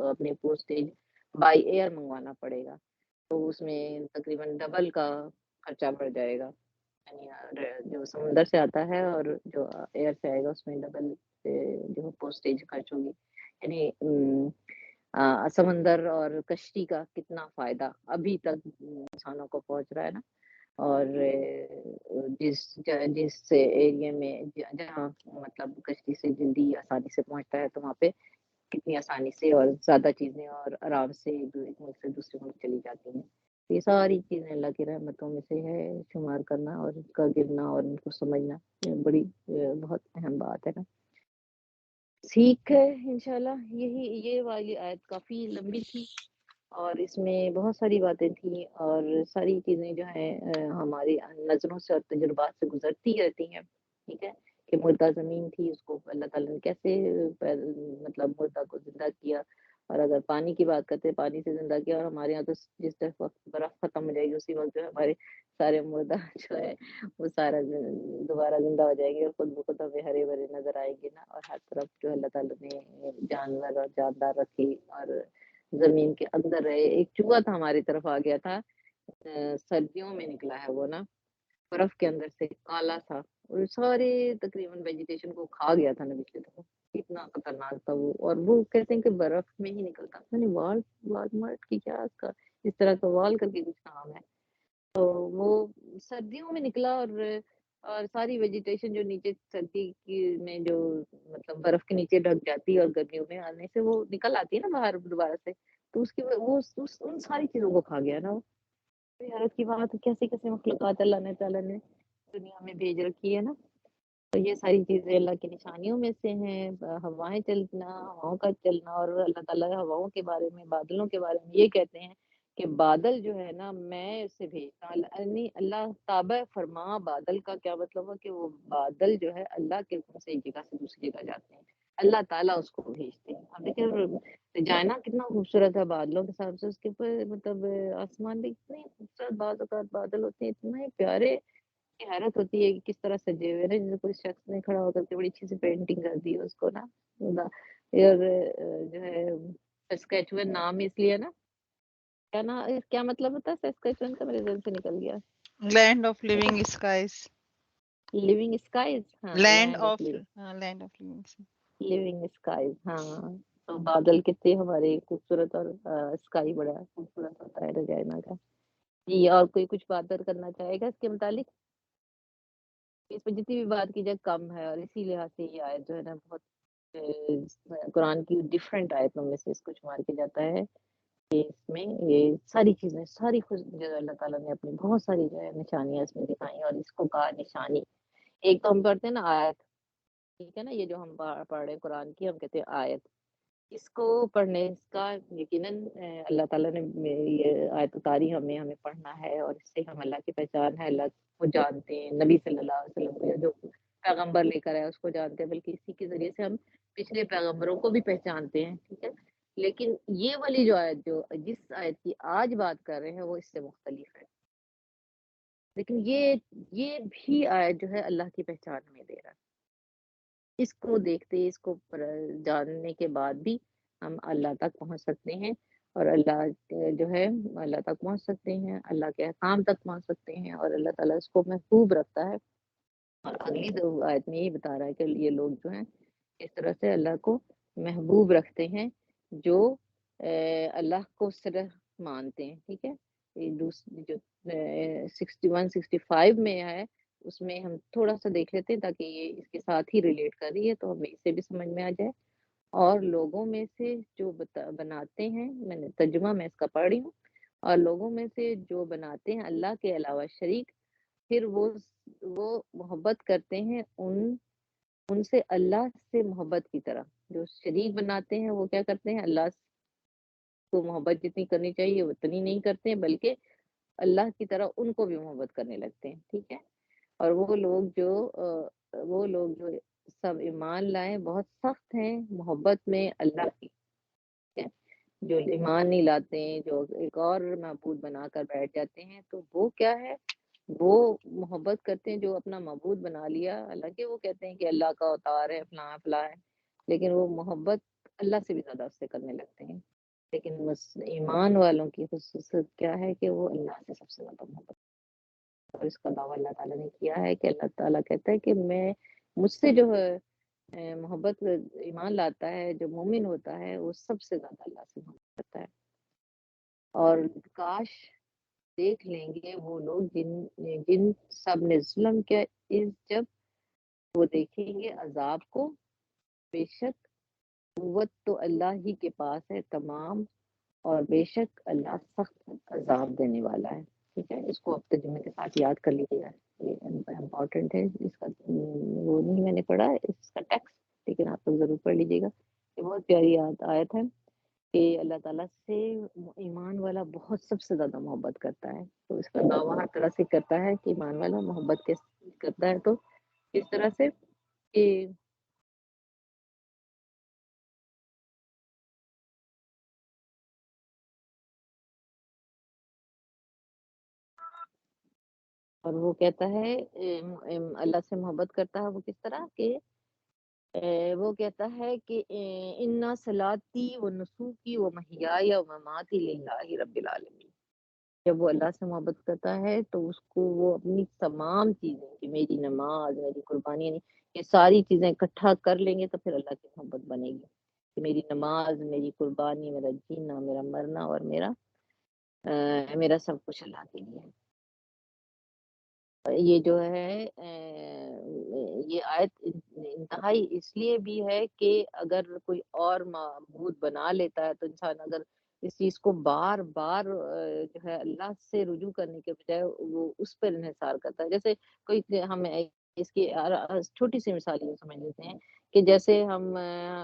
اپنے پوسٹیج بائی ایئر منگوانا پڑے گا, تو اس میں تقریباً ڈبل کا خرچہ بڑھ جائے گا. یعنی جو سمندر سے آتا ہے اور جو ایئر سے آئے گا اس میں ڈبل جو پوسٹیج خرچ ہوگی. یعنی سمندر اور کشتی کا کتنا فائدہ ابھی تک انسانوں کو پہنچ رہا ہے نا, اور جس ایریا میں جہاں مطلب کشتی سے جلدی آسانی سے پہنچتا ہے, تو وہاں پہ کتنی آسانی سے اور زیادہ چیزیں اور آرام سے ایک ملک سے دوسرے ملک چلی جاتی ہیں. یہ ساری چیزیں اللہ کی رحمتوں میں سے ہے. شمار کرنا اور ان کا گرنا اور ان کو سمجھنا بڑی بہت اہم بات ہے نا. ٹھیک ہے, انشاءاللہ یہ والی آیت کافی لمبی تھی اور اس میں بہت ساری باتیں تھیں, اور ساری چیزیں جو ہیں ہماری نظروں سے اور تجربات سے گزرتی رہتی ہیں. ٹھیک ہے. کہ مردہ زمین تھی, اس کو اللہ تعالیٰ نے کیسے مطلب مردہ کو زندہ کیا, اور اگر پانی کی بات کرتے ہیں پانی سے زندہ کیا, اور ہمارے یہاں تو جس وقت برف ختم ہو جائے گی اسی وقت جو ہے ہمارے سارے مردہ جو ہے وہ سارا دوبارہ زندہ ہو جائیں گے, اور خود بخود ہمیں ہرے بھرے نظر آئیں گے نا. اور ہر طرف جو اللہ تعالیٰ نے جانور اور جاندار رکھی, اور زمین کے اندر رہے. ایک چوہا تھا ہماری طرف آ گیا تھا, سردیوں میں نکلا ہے وہ نا, برف کے اندر سے کالا تھا, اور سارے تقریباً ویجیٹیشن کو کھا گیا تھا نا پچھلے دفعہ. اتنا خطرناک تھا وہ, اور وہ کہتے ہیں کہ برف میں ہی نکلتا تھا. وال مارٹ کی کیا اس طرح کا وال کر کے کچھ نام ہے, تو وہ سردیوں میں نکلا, اور ساری ویجیٹیشن جو نیچے سردی کی میں جو مطلب برف کے نیچے ڈھک جاتی ہے اور گرمیوں میں آنے سے وہ نکل آتی ہے نا باہر دوبارہ سے, تو اس کی وہ ان ساری چیزوں کو کھا گیا نا. وہ حیرت کی بات, کیسے کیسے مخلوقات اللہ تعالیٰ نے دنیا میں بھیج رکھی ہے نا. تو یہ ساری چیزیں اللہ کی نشانیوں میں سے ہیں. ہوائیں چلنا, ہواؤں کا چلنا, اور اللہ تعالیٰ ہواؤں کے بارے میں, بادلوں کے بارے میں یہ کہتے ہیں کہ بادل جو ہے نا میں اسے بھیجتا ہوں. اللہ تابع فرما بادل کا کیا مطلب ہے کہ وہ بادل جو ہے اللہ کے حکم سے ایک جگہ سے دوسری جگہ جاتے ہیں, اللہ تعالیٰ اس کو بھیجتے ہیں. اب دیکھیں جائنا کتنا خوبصورت ہے بادلوں کے ساتھ سے, اس کے اوپر مطلب آسمان بھی اتنے خوبصورت بعض اوقات بادل ہوتے ہیں, اتنے پیارے, حیرت ہوتی ہے کہ کس طرح سجے ہوئے نا, جیسے کوئی شخص نے کھڑا ہو کر کے بڑی اچھی سی پینٹنگ کر دی ہے اس کو نا. اور جو ہے سیسکیچوئن نام اس لیے نا, کیا نا, کیا مطلب ہوتا ہے سیسکیچوئن کا, میرے ذہن سے نکل گیا. Land of living skies. Living skies, ہاں land land of of land of living. Living skies. ہاں, تو بادل کتنے ہمارے خوبصورت, اور اسکائی بڑا خوبصورت ہوتا ہے رجائنا کا. جی, اور کوئی کچھ بات کرنا چاہے گا اس کے متعلق؟ اس پہ جتنی بھی بات کی جائے کم ہے, اور اسی لحاظ سے یہ آیت جو ہے نا بہت قرآن کی ڈفرینٹ آیتوں میں سے اس کو شمار کیا جاتا ہے کہ اس میں یہ ساری چیزیں, ساری خود جو اللہ تعالیٰ نے اپنی بہت ساری جو ہے نشانیاں اس میں دکھائی, اور اس کو کہا نشانی. ایک تو ہم پڑھتے ہیں نا آیت, ٹھیک ہے نا, یہ جو ہم پڑھ رہے ہیں قرآن کی ہم کہتے ہیں آیت. اس کو پڑھنے کا یقیناً اللہ تعالیٰ نے یہ آیت اتاری ہمیں پڑھنا ہے, اور اس سے ہم اللہ کی پہچان ہے, اللہ کو جانتے ہیں, نبی صلی اللہ علیہ وسلم کو جو پیغمبر لے کر آیا اس کو جانتے ہیں, بلکہ اسی کے ذریعے سے ہم پچھلے پیغمبروں کو بھی پہچانتے ہیں. ٹھیک ہے. لیکن یہ والی جو آیت, جو جس آیت کی آج بات کر رہے ہیں, وہ اس سے مختلف ہے. لیکن یہ بھی آیت جو ہے اللہ کی پہچان ہمیں دے رہا ہے. اس کو دیکھتے، اس کو جاننے کے بعد بھی ہم اللہ تک پہنچ سکتے ہیں، اور اللہ جو ہے اللہ تک پہنچ سکتے ہیں، اللہ کے احکام تک پہنچ سکتے ہیں، اور اللہ تعالیٰ اس کو محبوب رکھتا ہے. اور اگلی دو آیت میں یہ بتا رہا ہے کہ یہ لوگ جو ہیں اس طرح سے اللہ کو محبوب رکھتے ہیں جو اللہ کو صرف مانتے ہیں. ٹھیک ہے، یہ دوسری جو 61 65 میں ہے اس میں ہم تھوڑا سا دیکھ لیتے ہیں تاکہ یہ اس کے ساتھ ہی ریلیٹ کر رہی ہے تو ہمیں اسے بھی سمجھ میں آ جائے. اور لوگوں میں سے جو بناتے ہیں، میں نے ترجمہ میں اس کا پڑھ رہی ہوں، اور لوگوں میں سے جو بناتے ہیں اللہ کے علاوہ شریک، پھر وہ محبت کرتے ہیں ان سے اللہ سے محبت کی طرح. جو شریک بناتے ہیں وہ کیا کرتے ہیں، اللہ کو محبت جتنی کرنی چاہیے اتنی نہیں کرتے ہیں، بلکہ اللہ کی طرح ان کو بھی محبت کرنے لگتے ہیں. ٹھیک ہے، اور وہ لوگ جو سب ایمان لائیں بہت سخت ہیں محبت میں اللہ کی. ٹھیک ہے، جو ایمان نہیں لاتے ہیں، جو ایک اور معبود بنا کر بیٹھ جاتے ہیں، تو وہ کیا ہے، وہ محبت کرتے ہیں جو اپنا معبود بنا لیا. حالانکہ وہ کہتے ہیں کہ اللہ کا اوتار ہے، فلاں فلاں ہے، لیکن وہ محبت اللہ سے بھی زیادہ اس سے کرنے لگتے ہیں. لیکن ایمان والوں کی خصوصیت کیا ہے کہ وہ اللہ سے سب سے زیادہ محبت. اور اس کا دعویٰ اللہ تعالیٰ نے کیا ہے کہ اللہ تعالیٰ کہتا ہے کہ مجھ سے جو ہے محبت ایمان لاتا ہے، جو مومن ہوتا ہے، وہ سب سے زیادہ اللہ سے محبت کرتا ہے. اور کاش دیکھ لیں گے وہ لوگ جن سب نے ظلم کیا، جب وہ دیکھیں گے عذاب کو، بے شک قوت تو اللہ ہی کے پاس ہے تمام، اور بے شک اللہ سخت عذاب دینے والا ہے. ٹھیک ہے، اس کو آپ ترجمے کے ساتھ یاد کر لیجیے گا، یہ امپورٹنٹ ہے. اس کا وہ نہیں میں نے پڑھا ہے اس کا ٹیکسٹ، لیکن آپ لوگ ضرور پڑھ لیجیے گا. یہ بہت پیاری آیت ہے کہ اللہ تعالیٰ سے ایمان والا بہت سب سے زیادہ محبت کرتا ہے. تو اس کا دعویٰ ہر طرح سے کرتا ہے کہ ایمان والا محبت کیسے کرتا ہے، تو اس طرح سے کہ اور وہ کہتا ہے اللہ سے محبت کرتا ہے وہ کس طرح کہ وہ کہتا ہے کہ انا صلاتی و نسوکی و محیای و مماتی للہ رب العالمین. جب وہ اللہ سے محبت کرتا ہے تو اس کو وہ اپنی تمام چیزیں کہ میری نماز، میری قربانی، یہ ساری چیزیں اکٹھا کر لیں گے تو پھر اللہ کی محبت بنے گی. کہ میری نماز، میری قربانی، میرا جینا، میرا مرنا، اور میرا سب کچھ اللہ کے لیے ہے. یہ جو ہے یہ آیت انتہائی اس لیے بھی ہے کہ اگر کوئی اور معبود بنا لیتا ہے تو انسان اگر اس چیز کو بار بار جو ہے اللہ سے رجوع کرنے کے بجائے وہ اس پر انحصار کرتا ہے. جیسے کوئی ہم اس کی چھوٹی سی مثال یہ سمجھ لیتے ہیں کہ جیسے ہم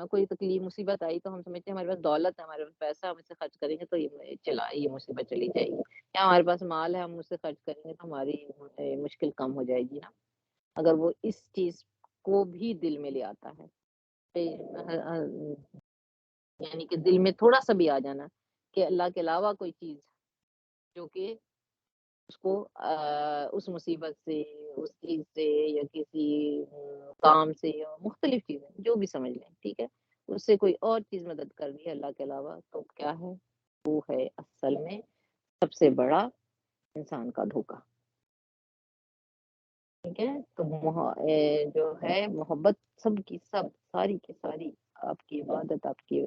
کوئی تکلیف مصیبت آئی تو ہم سمجھتے ہیں ہمارے پاس دولت ہے، ہمارے پاس پیسہ، ہم اسے خرچ کریں گے تو یہ مصیبت چلی جائے گی، یا ہمارے پاس مال ہے ہم اسے خرچ کریں گے تو ہماری مشکل کم ہو جائے گی نا. اگر وہ اس چیز کو بھی دل میں لے آتا ہے، یعنی کہ دل میں تھوڑا سا بھی آ جانا کہ اللہ کے علاوہ کوئی چیز جو کہ اس کو اس مصیبت سے، اس چیز سے، یا کسی کام سے، یا مختلف چیزیں جو بھی سمجھ لیں، ٹھیک ہے، اس سے کوئی اور چیز مدد کر دی اللہ کے علاوہ، تو کیا ہے، وہ ہے اصل میں سب سے بڑا انسان کا دھوکہ. ٹھیک ہے، تو جو ہے محبت سب کی سب، ساری کی ساری، آپ کی عبادت، آپ کی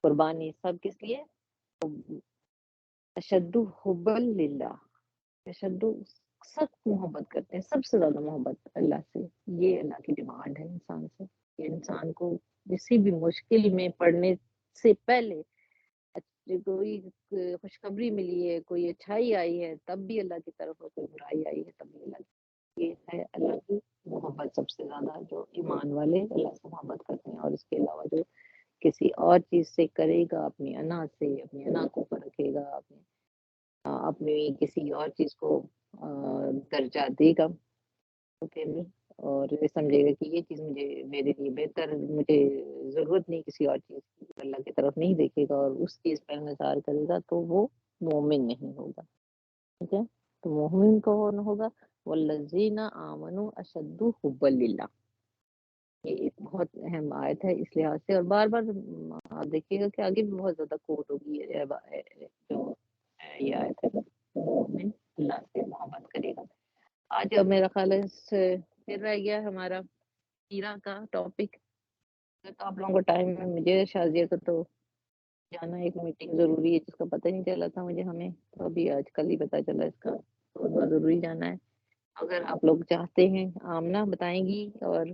قربانی، سب کس لیے؟ اشد حب للہ، اشد سخت محبت کرتے ہیں، سب سے زیادہ محبت اللہ سے. یہ اللہ کی ڈیمانڈ ہے انسان سے کہ انسان کو کسی بھی مشکل میں پڑنے سے پہلے کوئی خوشخبری ملی ہے، کوئی اچھائی آئی ہے تب بھی اللہ کی طرف، کوئی برائی آئی ہے تب بھی اللہ کی. یہ ہے اللہ کی محبت سب سے زیادہ، جو ایمان والے اللہ سے محبت کرتے ہیں. اور اس کے علاوہ جو کسی اور چیز سے کرے گا، اپنی انا سے، اپنی انا کو پرکھے گا، اپنی کسی اور چیز کو درجہ دے گا، اور یہ سمجھے گا کہ یہ چیز میرے لیے بہتر، مجھے ضرورت نہیں کسی اور چیز کی، اللہ کی طرف نہیں دیکھے گا اور اس چیز پر انحصار کرے گا، تو وہ مومن نہیں ہوگا. ٹھیک ہے، تو مومن کون ہوگا؟ والذین آمنوا اشد حبا للہ. یہ ایک بہت اہم آیت ہے اس لحاظ سے، اور بار بار آپ دیکھیے گا کہ آگے بھی بہت زیادہ کوٹ ہوگی جو یہ آیت ہے، مومن اللہ سے محبت کرے گا. آج اب میرا خیال ہے پھر رہ گیا ہمارا سیرہ کا ٹاپک. تو آپ لوگوں کو ٹائم ہے، مجھے شازیہ کو تو جانا ایک میٹنگ ضروری ہے جس کا پتہ نہیں چلا تھا مجھے، ہمیں تو ابھی آج کل ہی پتہ چلا اس کا، تو بہت ضروری جانا ہے. اگر آپ لوگ چاہتے ہیں، آمنہ بتائیں گی اور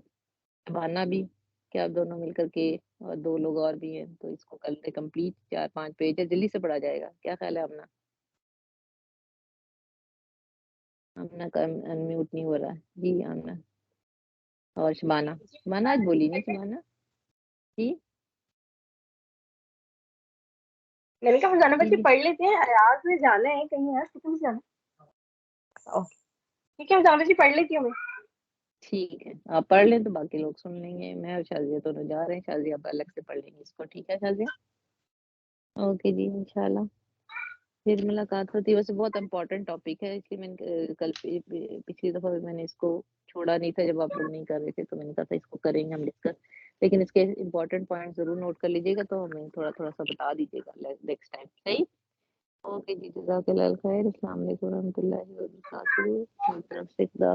شبانہ بھی، کہ آپ دونوں مل کر کے، اور 2 لوگ اور بھی ہیں، تو اس کو کل سے کمپلیٹ 4-5 پیج ہے، جلدی سے پڑھا جائے گا. کیا خیال ہے آمنہ؟ آمنہ کا انمیوٹ نہیں ہو رہا ہے. جی آمنہ اور شبانہ. شبانہ آج بولی نہیں شبانہ. جی میں نے کہا ہم جانا جی بچے جی پڑھ لیتے ہیں، آج میں جانا ہے کہیں یار، کتنے بجے جانا ہے؟ اوکے ٹھیک ہے، ہم جانا بچے پڑھ لیتی ہوں میں. ٹھیک ہے، آپ پڑھ لیں تو باقی لوگ سن لیں گے. میں اور شازیہ دونوں جا رہے ہیں، شازیہ آپ الگ سے پڑھ لیں گے اس کو. ٹھیک ہے شازیہ؟ اوکے جی، انشاءاللہ پھر ملاقات ہوتی ہے. ویسے بہت امپورٹنٹ ٹاپک ہے، اس لیے میں نے کل پچھلی دفعہ میں نے اس کو چھوڑا نہیں تھا جب آپ لوگ نہیں کر رہے تھے، تو میں نے کہا تھا اس کو کریں گے ہم ڈسکس، لیکن اس کے امپورٹنٹ پوائنٹ ضرور نوٹ کر لیجیے گا، تو ہمیں تھوڑا تھوڑا سا بتا دیجیے گا نیکسٹ ٹائم. صحیح؟ اوکے جی، جزاک اللہ خیر. السلام علیکم ورحمۃ اللہ وبرکاتہ. میری طرف سے خدا